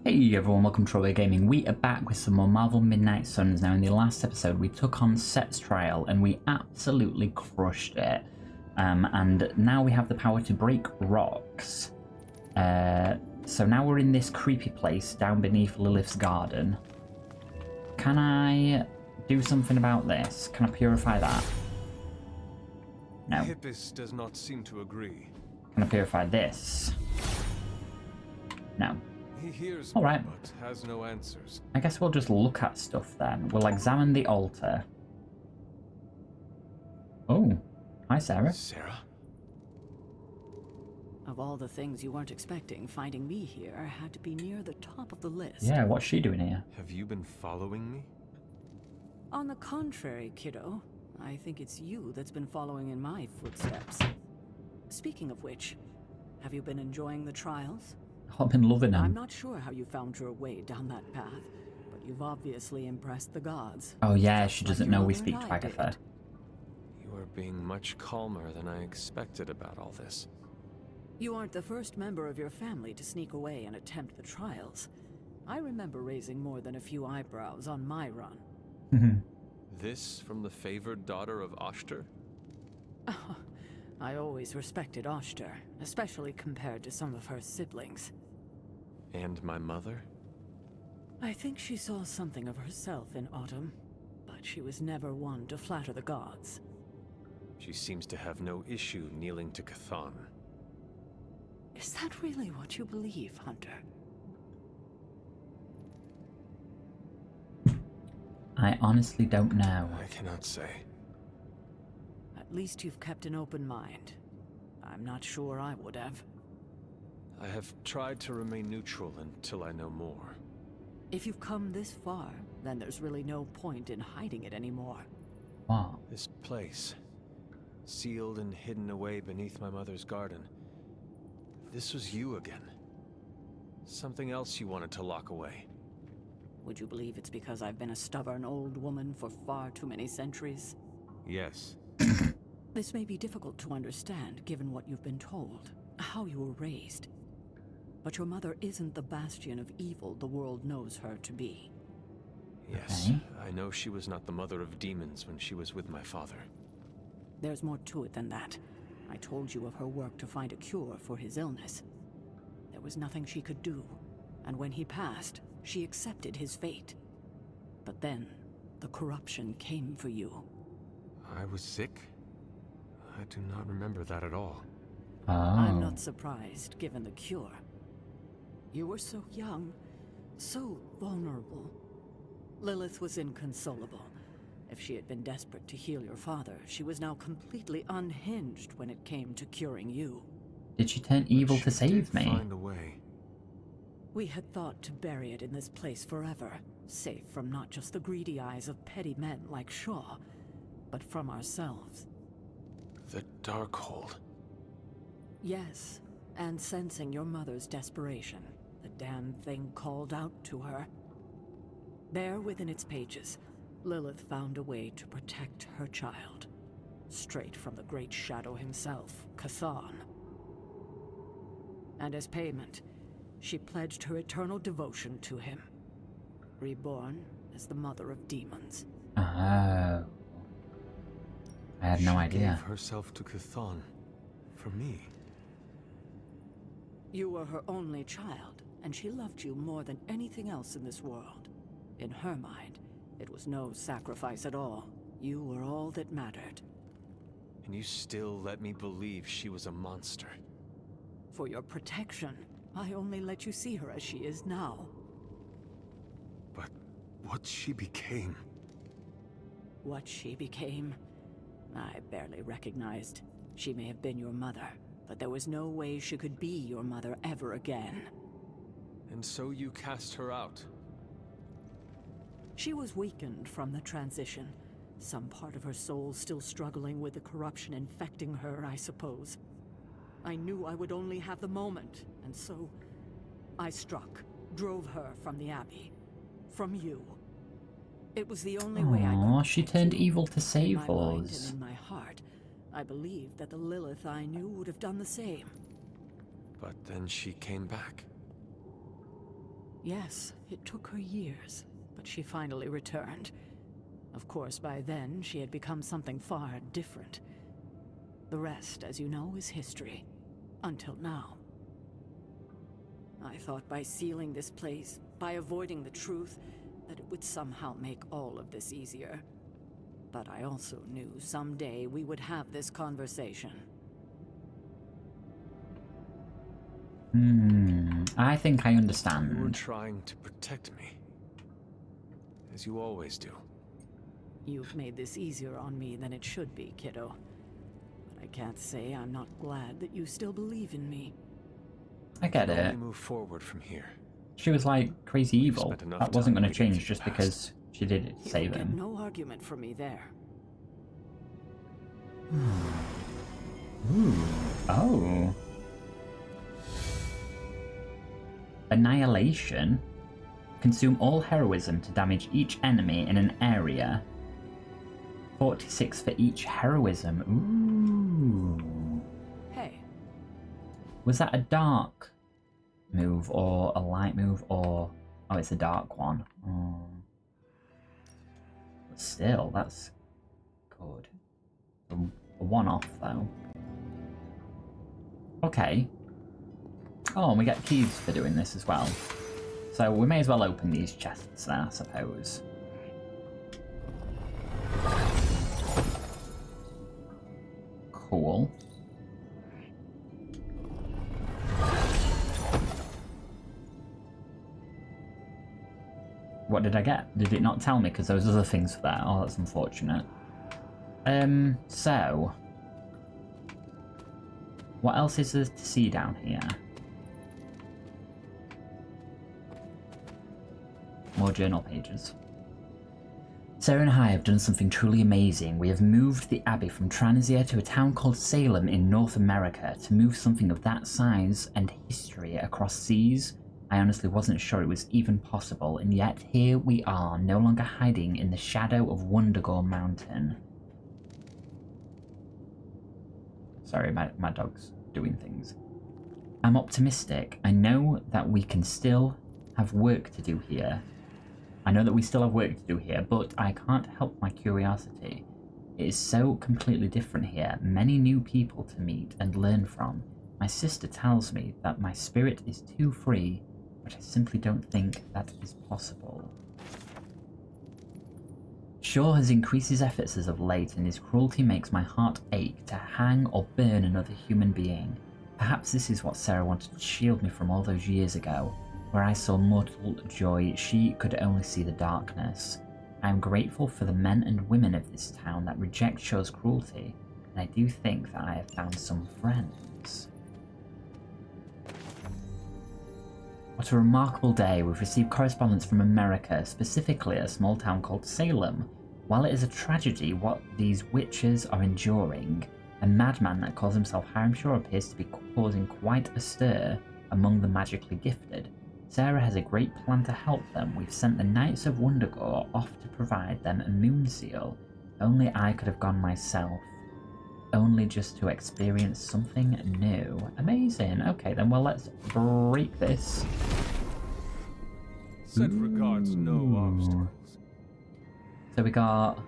Hey everyone, welcome to TroyBoyGaming. We are back with some more Marvel Midnight Suns. Now in the last episode we took on Set's trial and we absolutely crushed it. And now we have the power to break rocks. So now we're in this creepy place down beneath Lilith's garden. Can I do something about this? Can I purify that? No. Hippus does not seem to agree. Can I purify this? No. He hears All right. but has no answers. I guess we'll just look at stuff then. We'll examine the altar. Oh, hi Sarah. Sarah? Of all the things you weren't expecting, finding me here had to be near the top of the list. Yeah, what's she doing here? Have you been following me? On the contrary, kiddo, I think it's you that's been following in my footsteps. Speaking of which, have you been enjoying the trials? I've been loving them. I'm not sure how you found your way down that path, but you've obviously impressed the gods. Oh yeah, she doesn't know we Like speak your to mother and I Agatha. did. You are being much calmer than I expected about all this. You aren't the first member of your family to sneak away and attempt the trials. I remember raising more than a few eyebrows on my run. This from the favored daughter of Oshter? I always respected Oshter, especially compared to some of her siblings. And my mother? I think she saw something of herself in Autumn, but she was never one to flatter the gods. She seems to have no issue kneeling to Chthon. Is that really what you believe, Hunter? I honestly don't know. I cannot say. At least you've kept an open mind. I'm not sure I would have. I have tried to remain neutral until I know more. If you've come this far, then there's really no point in hiding it anymore. What? This place, sealed and hidden away beneath my mother's garden. This was you again. Something else you wanted to lock away. Would you believe it's because I've been a stubborn old woman for far too many centuries? Yes. This may be difficult to understand given what you've been told, how you were raised. But your mother isn't the bastion of evil the world knows her to be. Yes, Okay. I know she was not the mother of demons when she was with my father. There's more to it than that. I told you of her work to find a cure for his illness. There was nothing she could do, and when he passed, she accepted his fate. But then, the corruption came for you. I was sick? I do not remember that at all. Oh. I'm not surprised, given the cure. You were so young, so vulnerable. Lilith was inconsolable. If she had been desperate to heal your father, she was now completely unhinged when it came to curing you. Did she turn evil She to save did me? Find a way. We had thought to bury it in this place forever, safe from not just the greedy eyes of petty men like Shaw, but from ourselves. The Darkhold. Yes, and sensing your mother's desperation, the damned thing called out to her. There within its pages, Lilith found a way to protect her child. Straight from the Great Shadow himself, Chthon. And as payment, she pledged her eternal devotion to him. Reborn as the mother of demons. Oh. I had no She idea. gave herself to Chthon. For me. You were her only child, and she loved you more than anything else in this world. In her mind, it was no sacrifice at all. You were all that mattered. And you still let me believe she was a monster. For your protection, I only let you see her as she is now. But what she became... What she became, I barely recognized. She may have been your mother, but there was no way she could be your mother ever again. And so you cast her out. She was weakened from the transition. Some part of her soul still struggling with the corruption infecting her, I suppose. I knew I would only have the moment, and so I struck, drove her from the Abbey. From you. It was the only way I could Aw, she protect turned you. evil to In save my mind us. and in my heart, I believed that the Lilith I knew would have done the same. But then she came back. Yes, it took her years, but she finally returned. Of course, by then, she had become something far different. The rest, as you know, is history. Until now. I thought by sealing this place, by avoiding the truth, that it would somehow make all of this easier. But I also knew someday we would have this conversation. I think I You were understand. trying to protect me. As you always do. You've made this easier on me than it should be, kiddo. But I can't say I'm not glad that you still believe in me. I get Only it. move forward from here. She was like crazy evil. spent enough That wasn't time going to waiting change for the just past. because she did it to save You'll get him. no argument from me there. Ooh. Oh. Annihilation. Consume all heroism to damage each enemy in an area. 46 for each heroism. Ooh. Hey, Was that a dark move or a light move or... Oh, it's a dark one. But still, that's good. A one-off, though. Okay. Oh, and we get keys for doing this as well. So we may as well open these chests then, I suppose. Cool. What did I get? Did it not tell me? Because there was other things there. Oh, that's unfortunate. So... What else is there to see down here? More journal pages. Sarah and I have done something truly amazing. We have moved the Abbey from Transia to a town called Salem in North America. To move something of that size and history across seas, I honestly wasn't sure it was even possible, and yet here we are, no longer hiding in the shadow of Wundagore Mountain. Sorry, my dog's doing things. I'm optimistic. I know that we can still have work to do here. But I can't help my curiosity. It is so completely different here. Many new people to meet and learn from. My sister tells me that my spirit is too free, but I simply don't think that is possible. Shaw has increased his efforts as of late, and his cruelty makes my heart ache to hang or burn another human being. Perhaps this is what Sarah wanted to shield me from all those years ago. Where I saw mortal joy, she could only see the darkness. I am grateful for the men and women of this town that reject Shaw's cruelty, and I do think that I have found some friends. What a remarkable day. We've received correspondence from America, specifically a small town called Salem. While it is a tragedy what these witches are enduring, a madman that calls himself Hiram Shaw appears to be causing quite a stir among the magically gifted. Sarah has a great plan to help them. We've sent the Knights of Wundagore off to provide them a moon seal. Only I could have gone myself. Only just to experience something new. Amazing. Okay, then, well, let's break this. Send regards, no obstacles. So we got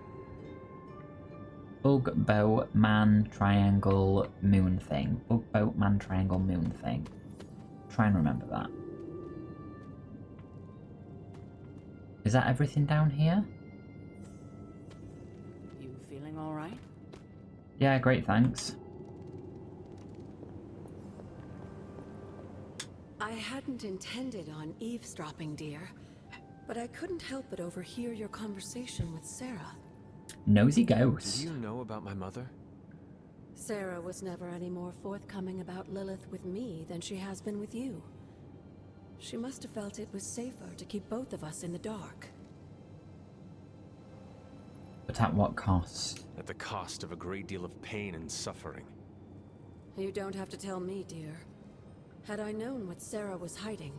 Bug, Boat, Man, Triangle, Moon thing. Bug, Boat, Man, Triangle, Moon thing. Try and remember that. Is that everything down here? you feeling all right? Yeah, great, thanks. I hadn't intended on eavesdropping, dear, but I couldn't help but overhear your conversation with Sarah. Nosy Did ghost. you know about my mother? Sarah was never any more forthcoming about Lilith with me than she has been with you. She must have felt it was safer to keep both of us in the dark. But at what cost? At the cost of a great deal of pain and suffering. You don't have to tell me, dear. Had I known what Sarah was hiding,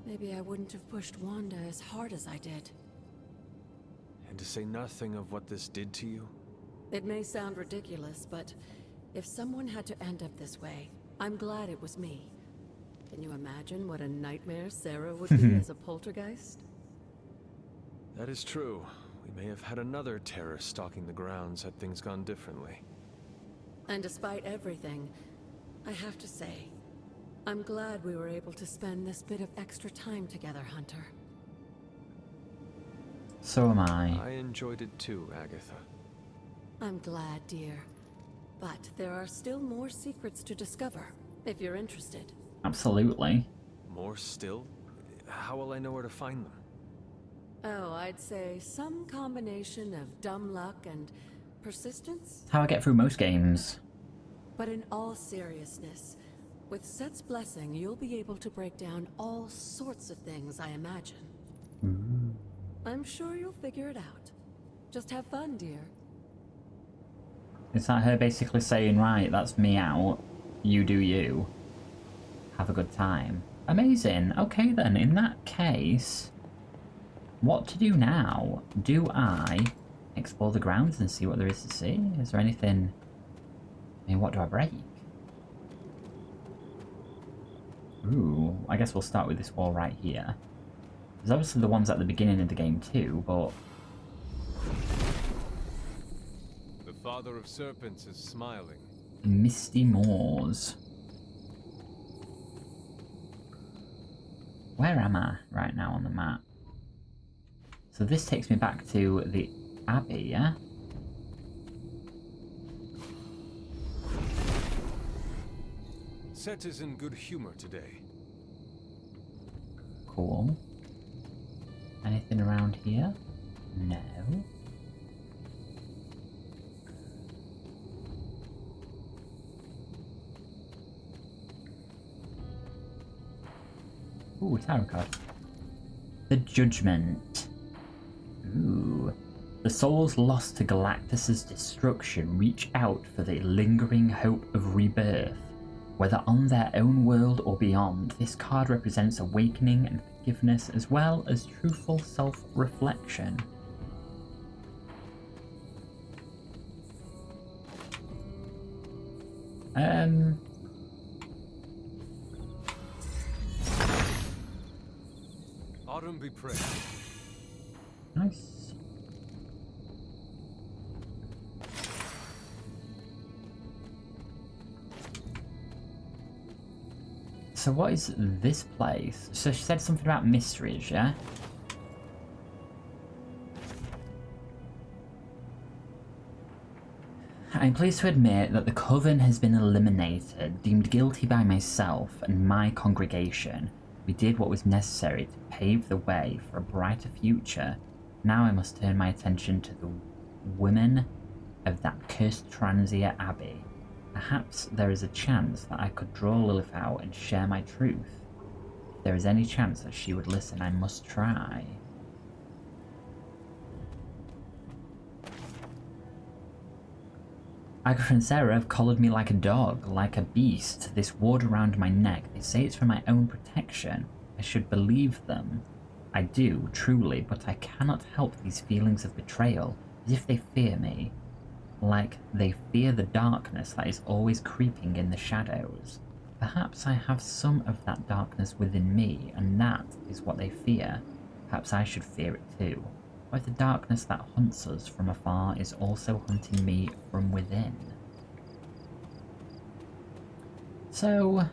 maybe I wouldn't have pushed Wanda as hard as I did. And to say nothing of what this did to you? It may sound ridiculous, but if someone had to end up this way, I'm glad it was me. Can you imagine what a nightmare Sarah would be as a poltergeist? That is true. We may have had another terror stalking the grounds had things gone differently. And despite everything, I have to say, I'm glad we were able to spend this bit of extra time together, Hunter. So am I. I enjoyed it too, Agatha. I'm glad, dear. But there are still more secrets to discover, if you're interested. Absolutely. More still? How will I know where to find them? Oh, I'd say some combination of dumb luck and persistence? It's how I get through most games. But in all seriousness, with Set's blessing, you'll be able to break down all sorts of things, I imagine. I'm sure you'll figure it out. Just have fun, dear. Is that her basically saying, right, that's me out, you do you, have a good time? Amazing. Okay then, in that case, what to do now? Do I explore the grounds and see what there is to see? Is there anything... I mean, what do I break? Ooh, I guess we'll start with this wall right here. There's obviously the ones at the beginning of the game too, but... The Father of Serpents is smiling. Misty Moors. Where am I right now on the map? So this takes me back to the Abbey, yeah? Set is in good humor today. Cool. Anything around here? No. Ooh, tarot card. The Judgment. Ooh. The souls lost to Galactus's destruction reach out for the lingering hope of rebirth. Whether on their own world or beyond, this card represents awakening and forgiveness as well as truthful self-reflection. Autumn be praised. Nice. So what is this place? So she said something about mysteries, yeah? I'm pleased to admit that the coven has been eliminated, deemed guilty by myself and my congregation. We did what was necessary to pave the way for a brighter future. Now I must turn my attention to the women of that cursed Transia Abbey. Perhaps there is a chance that I could draw Lilith out and share my truth. If there is any chance that she would listen, I must try. Agatha and Sarah have collared me like a dog, like a beast. This ward around my neck, they say it's for my own protection. I should believe them. I do, truly, but I cannot help these feelings of betrayal, as if they fear me. Like they fear the darkness that is always creeping in the shadows. Perhaps I have some of that darkness within me, and that is what they fear. Perhaps I should fear it too. Or if the darkness that hunts us from afar is also hunting me from within. So...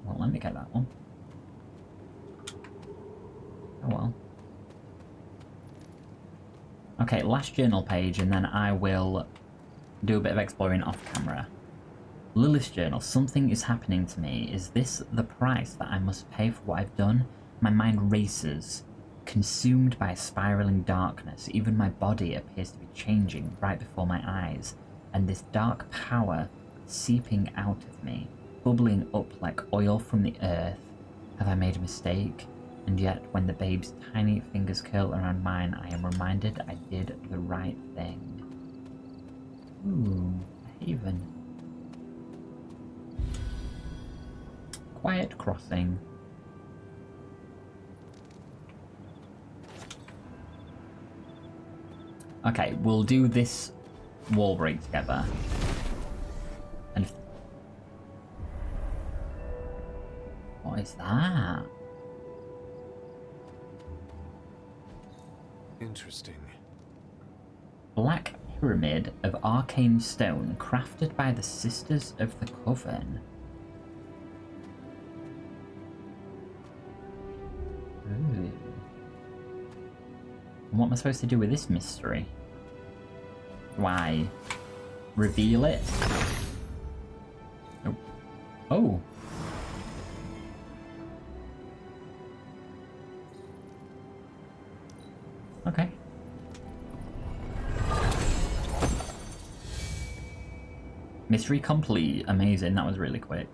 well, let me get that one. Oh well. Okay, last journal page, and then I will do a bit of exploring off camera. Lilith's journal. Something is happening to me. Is this the price that I must pay for what I've done? My mind races, consumed by a spiraling darkness. Even my body appears to be changing right before my eyes, and this dark power seeping out of me, bubbling up like oil from the earth. Have I made a mistake? And yet, when the babe's tiny fingers curl around mine, I am reminded I did the right thing. Ooh, a haven. Quiet crossing. Okay, we'll do this wall break together. And what is that? Interesting. Black pyramid of arcane stone crafted by the Sisters of the Coven. Ooh. And what am I supposed to do with this mystery? Why? Reveal it? Oh. Oh. Okay. Mystery complete. Amazing. That was really quick.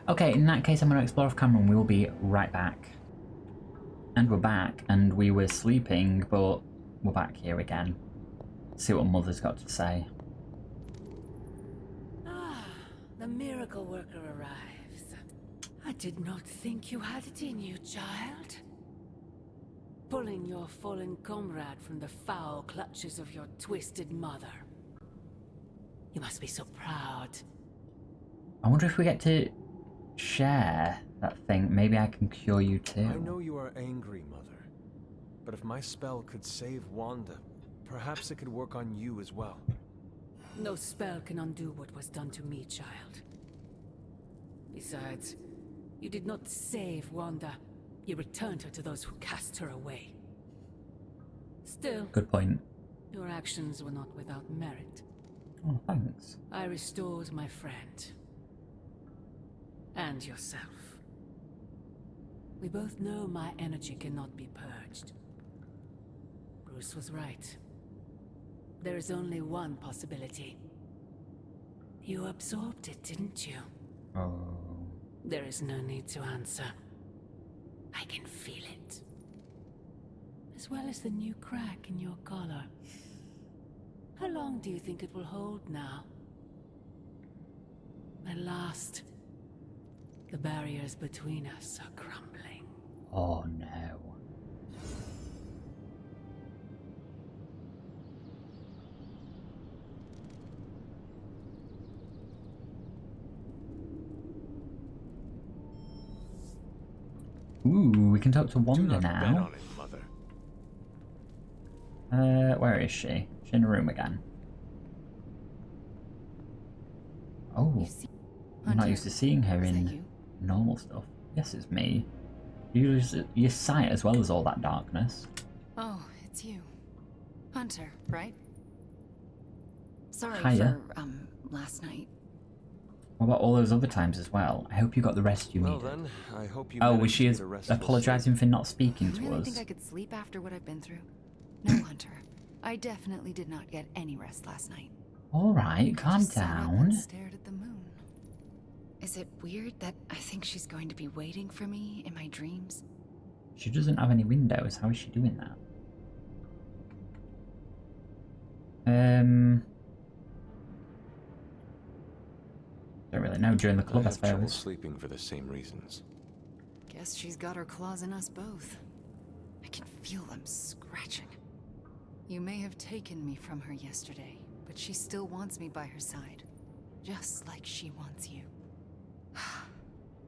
Okay, in that case, I'm going to explore off camera and we will be right back. And we're back, and we were sleeping, but we're back here again. See what Mother's got to say. Ah, the miracle worker arrives. I did not think you had it in you, child. Pulling your fallen comrade from the foul clutches of your twisted mother. You must be so proud. I wonder if we get to share that thing. Maybe I can cure you too. I know you are angry, Mother. But if my spell could save Wanda, perhaps it could work on you as well. No spell can undo what was done to me, child. Besides, you did not save Wanda. You returned her to those who cast her away. Still, Good point. your actions were not without merit. Oh, thanks. I restored my friend. And yourself. We both know my energy cannot be purged. Bruce was right. There is only one possibility. You absorbed it, didn't you? Oh. There is no need to answer. I can feel it. As well as the new crack in your collar. How long do you think it will hold now? At last, the barriers between us are crumbling. Oh no. Ooh, we can talk to Wanda Do not bet now. on it, Mother. Where is she? She's in the room again. Oh, I'm not used to seeing her in normal stuff. Yes, it's me. You use your sight as well as all that darkness. Oh, it's you. Hunter, right? Sorry Hiya. for, last night. What about all those other times as well? I hope you got the rest you Well needed. then, I hope you Oh, was managed she to get a restful apologising for not speaking You to really us? think I could sleep after what I've been through? No, Hunter. I definitely did not get any rest last night. Alright, calm Just sat up down. and stared at the moon. Is it weird that I think she's going to be waiting for me in my dreams? She doesn't have any windows. How is she doing that? Don't really know. During the club, I have trouble suppose. sleeping for the same reasons. Guess she's got her claws in us both. I can feel them scratching. You may have taken me from her yesterday, but she still wants me by her side. Just like she wants you.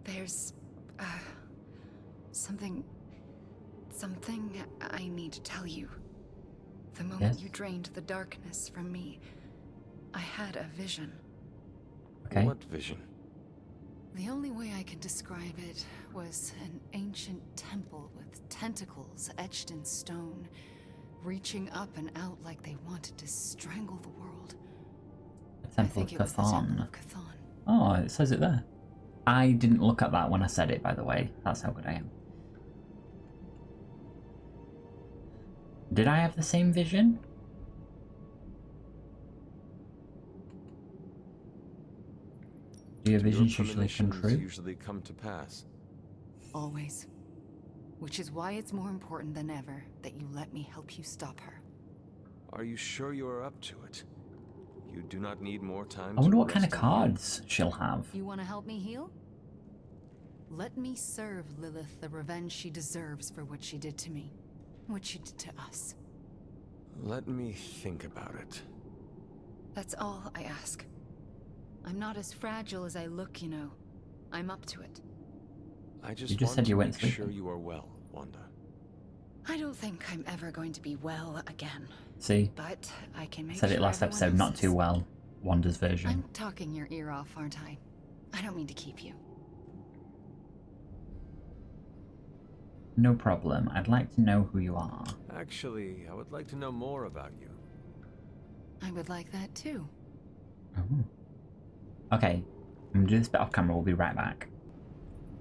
There's... something I need to tell you. The moment Yes? you drained the darkness from me, I had a vision. Okay. What vision? The only way I can describe it was an ancient temple with tentacles etched in stone, reaching up and out like they wanted to strangle the world. The I Temple think of it was the Temple Cthon. of Cthon. Oh, it says it there. I didn't look at that when I said it, by the way. That's how good I am. Did I have the same vision? Do your visions usually come premonitions true? usually come to pass. Always. Which is why it's more important than ever that you let me help you stop her. Are you sure you are up to it? You do not need more time. I wonder to what kind of rest in you? cards she'll have. You want to help me heal? Let me serve Lilith the revenge she deserves for what she did to me. what she did to us. Let me think about it. That's all I ask. I'm not as fragile as I look, you know. I'm up to it. I just You just want said to you went make sure sleeping. you are well, Wanda. I don't think I'm ever going to be well again. See? But I can make Said sure it last everyone episode, not else too is. well. Wanda's version. I'm talking your ear off, aren't I? I don't mean to keep you. No problem. I'd like to know who you are. Actually, I would like to know more about you. I would like that too. Oh. Okay, I'm gonna do this bit off camera, we'll be right back.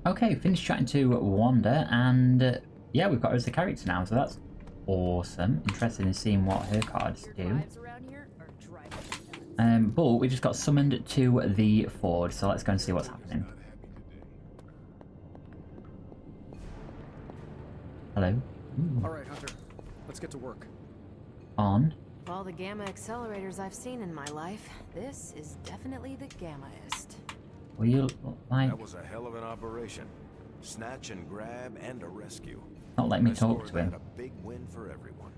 Okay, finished chatting to Wanda, and yeah, we've got her as a character now, so that's awesome. Interested in seeing what her cards do. But we just got summoned to the Ford, so let's go and see what's happening. Hello? Alright, Hunter. Let's get to work. On. Of all the gamma accelerators I've seen in my life, this is definitely the gammaest. Will you, like, That was a hell of an operation. Snatch and grab and a rescue. not let me I talk scored to him? that a big win for everyone.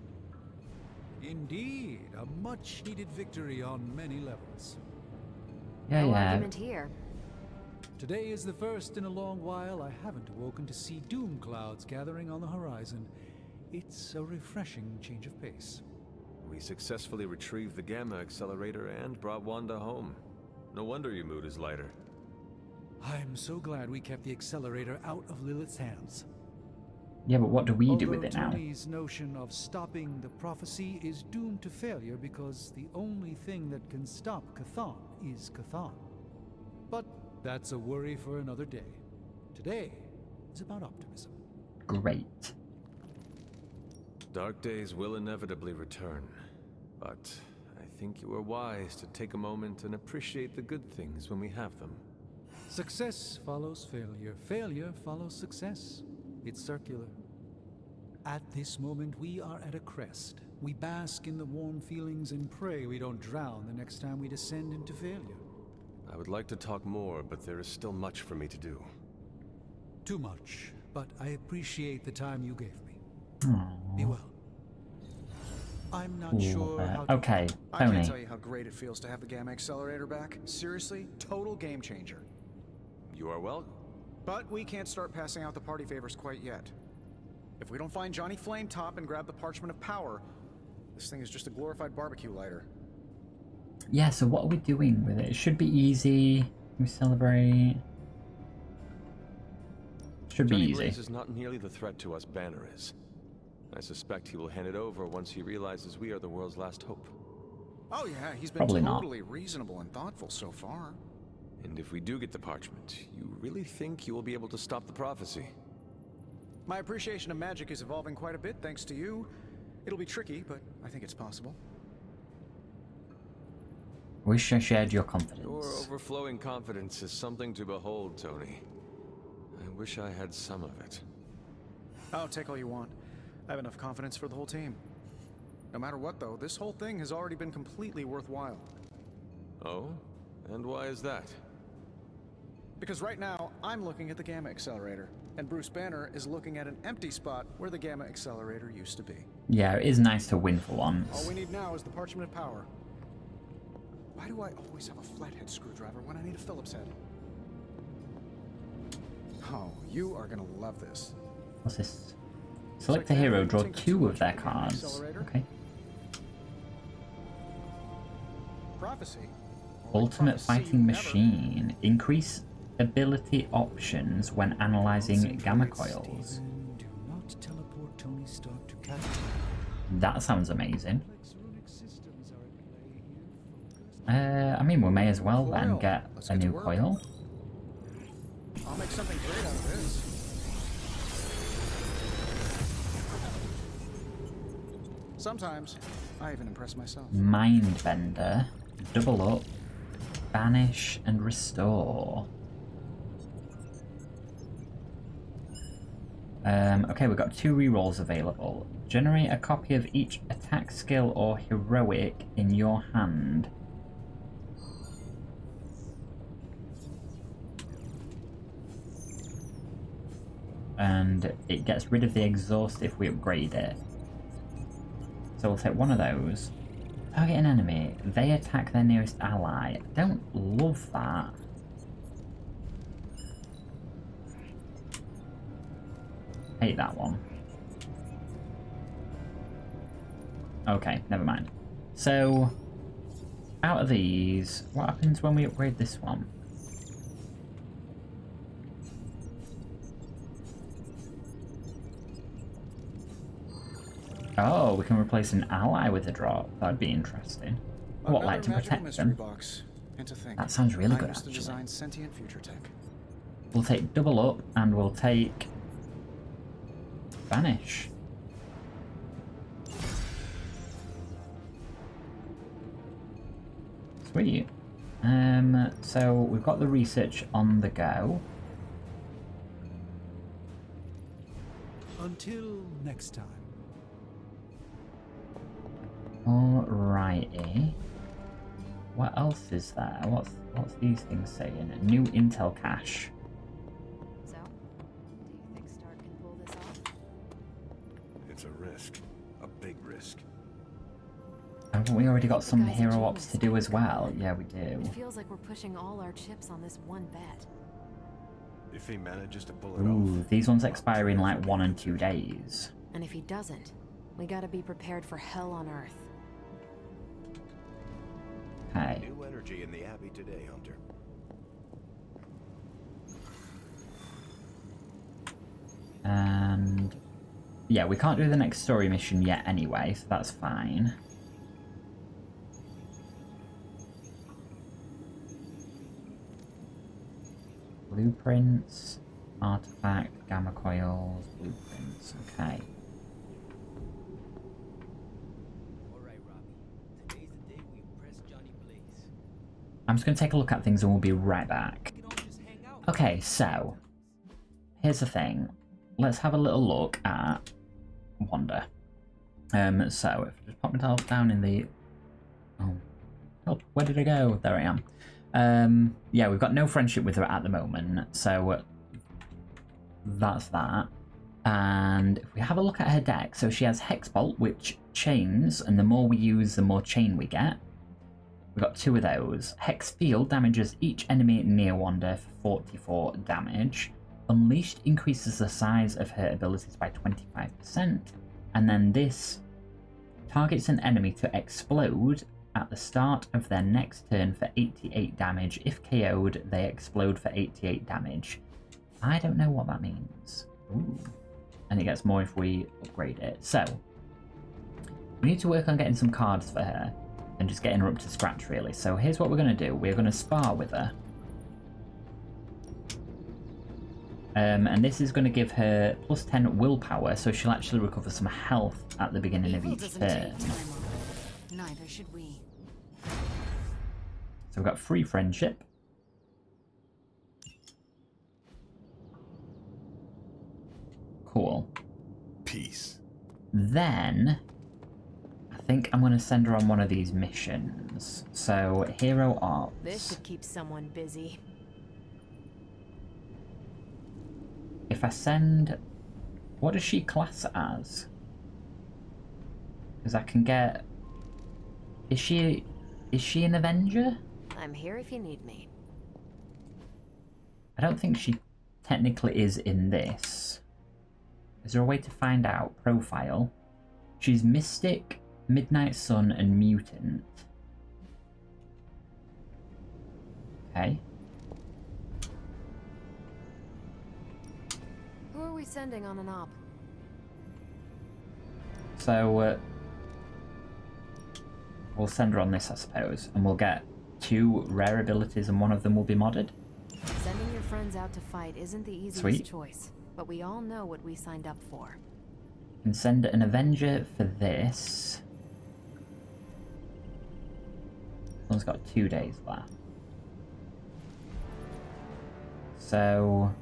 Indeed, a much-needed victory on many levels. Yeah, No yeah. argument here. Today is the first in a long while I haven't awoken to see doom clouds gathering on the horizon. It's a refreshing change of pace. We successfully retrieved the gamma accelerator and brought Wanda home. No wonder your mood is lighter. I'm so glad we kept the accelerator out of Lilith's hands. Yeah, but what do we do with Although it now? Tony's notion of stopping the prophecy is doomed to failure because the only thing that can stop Chthon is Chthon. But that's a worry for another day. Today is about optimism. Great. Dark days will inevitably return, but I think you are wise to take a moment and appreciate the good things when we have them. Success follows failure. Failure follows success. It's circular. At this moment, we are at a crest. We bask in the warm feelings and pray we don't drown the next time we descend into failure. I would like to talk more, but there is still much for me to do. Too much, but I appreciate the time you gave me. Aww. Be well. I'm not Ooh, sure how to... okay, I can't Tony. tell you how great it feels to have the gamma accelerator back. Seriously, total game changer. You are well? But we can't start passing out the party favors quite yet. If we don't find Johnny Flametop and grab the Parchment of Power, this thing is just a glorified barbecue lighter. Yeah, so what are we doing with it? It should be easy. We celebrate. Should be Johnny easy. Blaze is not nearly the threat to us Banner is. I suspect he will hand it over once he realizes we are the world's last hope. Oh yeah, he's been Probably not. totally reasonable and thoughtful so far. And if we do get the parchment, you really think you will be able to stop the prophecy? My appreciation of magic is evolving quite a bit thanks to you. It'll be tricky, but I think it's possible. Wish I shared your Your confidence. overflowing confidence is something to behold, Tony. I wish I had some of it. Oh, take all you want. I have enough confidence for the whole team. No matter what, though, this whole thing has already been completely worthwhile. Oh? And why is that? Because right now, I'm looking at the gamma accelerator, and Bruce Banner is looking at an empty spot where the gamma accelerator used to be. Yeah, it is nice to win for All once. we need now is the Parchment of Power. Why do I always have a flathead screwdriver when I need a Phillips head? Oh, you are gonna love this. What's this? Select a hero, draw 2 of their cards. Okay. Prophecy. Ultimate Fighting Machine. Increase ability options when analyzing gamma coils. Steven, do not teleport Tony Stark to Captain. That sounds amazing. Complex runic systems are at play here. I mean, we may as well then Coil. get Let's a get to new work. coil. I'll make something great out of this. Sometimes, I even impress myself. Mindbender. Double up. Banish and restore. Okay, we've got 2 rerolls available. Generate a copy of each attack skill or heroic in your hand. And it gets rid of the exhaust if we upgrade it. So we'll take one of those. Target an enemy. They attack their nearest ally. I don't love that. Hate that one. Okay, never mind. So, out of these, what happens when we upgrade this one? Oh, we can replace an ally with a drop. That'd be interesting. What, like to protect them? Box. And to think, That sounds really good, I used to actually. design sentient future tech. We'll take double up, and we'll take Vanish. Sweet. So we've got the research on the go. Until next time. Alrighty. What else is there? What's these things saying? New intel cache. So, do you think Stark can pull this off? It's a risk. A big risk. Haven't we already got some Guy's a hero ops genius. to do as well? Yeah, we do. It feels like we're pushing all our chips on this one bet. If he manages to pull it Ooh, off, these ones expire in like 1 and 2 days. And if he doesn't, we gotta be prepared for hell on Earth. Okay. new energy in the Abbey today, Hunter. And yeah, we can't do the next story mission yet anyway, so that's fine. Blueprints, artifact, gamma coils, blueprints, okay. I'm just going to take a look at things and we'll be right back. Okay, so here's the thing. Let's have a little look at Wanda. So if I just pop myself down in the... Oh, where did I go? There I am. Yeah, we've got no friendship with her at the moment, so that's that. And if we have a look at her deck, so she has Hexbolt, which chains, and the more we use, the more chain we get. We've got 2 of those. Hex Field damages each enemy near Wanda for 44 damage. Unleashed increases the size of her abilities by 25%. And then this targets an enemy to explode at the start of their next turn for 88 damage. If KO'd, they explode for 88 damage. I don't know what that means. Ooh. And it gets more if we upgrade it. So, we need to work on getting some cards for her and just getting her up to scratch, really. So here's what we're going to do. We're going to spar with her. And this is going to give her plus 10 willpower, so she'll actually recover some health at the beginning of each turn. Neither should we. So we've got free friendship. Cool. Peace. Then, I think I'm going to send her on one of these missions. So, Hero Ops. This should keep someone busy. If I send... What does she class as? Because I can get... Is she an Avenger? I'm here if you need me. I don't think she technically is in this. Is there a way to find out? Profile. She's Mystic, Midnight Sun, and Mutant. Okay. Who are we sending on an op? So, we'll send her on this, I suppose, and we'll get 2 rare abilities and one of them will be modded. Sending your friends out to fight isn't the easiest Sweet. choice, but we all know what we signed up for. And send an Avenger for this. One's got 2 days left. So...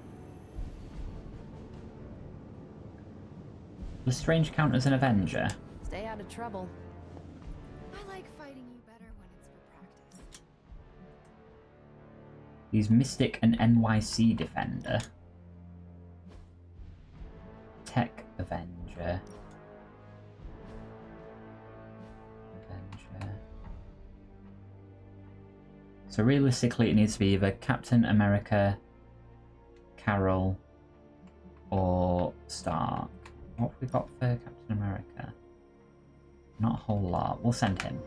Lestrange count as an Avenger? Stay out of trouble. I like fighting you better when it's for practice. He's Mystic and NYC Defender. Tech Avenger. So realistically, it needs to be either Captain America, Carol, or Stark. What have we got for Captain America? Not a whole lot. We'll send him.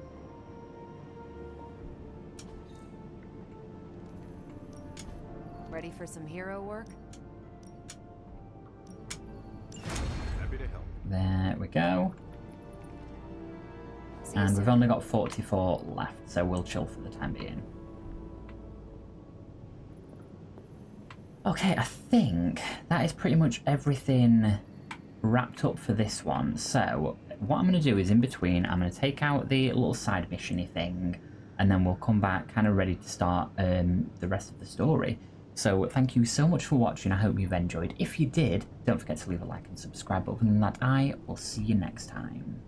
Ready for some hero work? Happy to help. There we go. See you And soon. we've only got 44 left, so we'll chill for the time being. Okay, I think that is pretty much everything wrapped up for this one. So what I'm going to do is in between, I'm going to take out the little side mission-y thing, and then we'll come back kind of ready to start the rest of the story. So thank you so much for watching. I hope you've enjoyed. If you did, don't forget to leave a like and subscribe. But other than that, I will see you next time.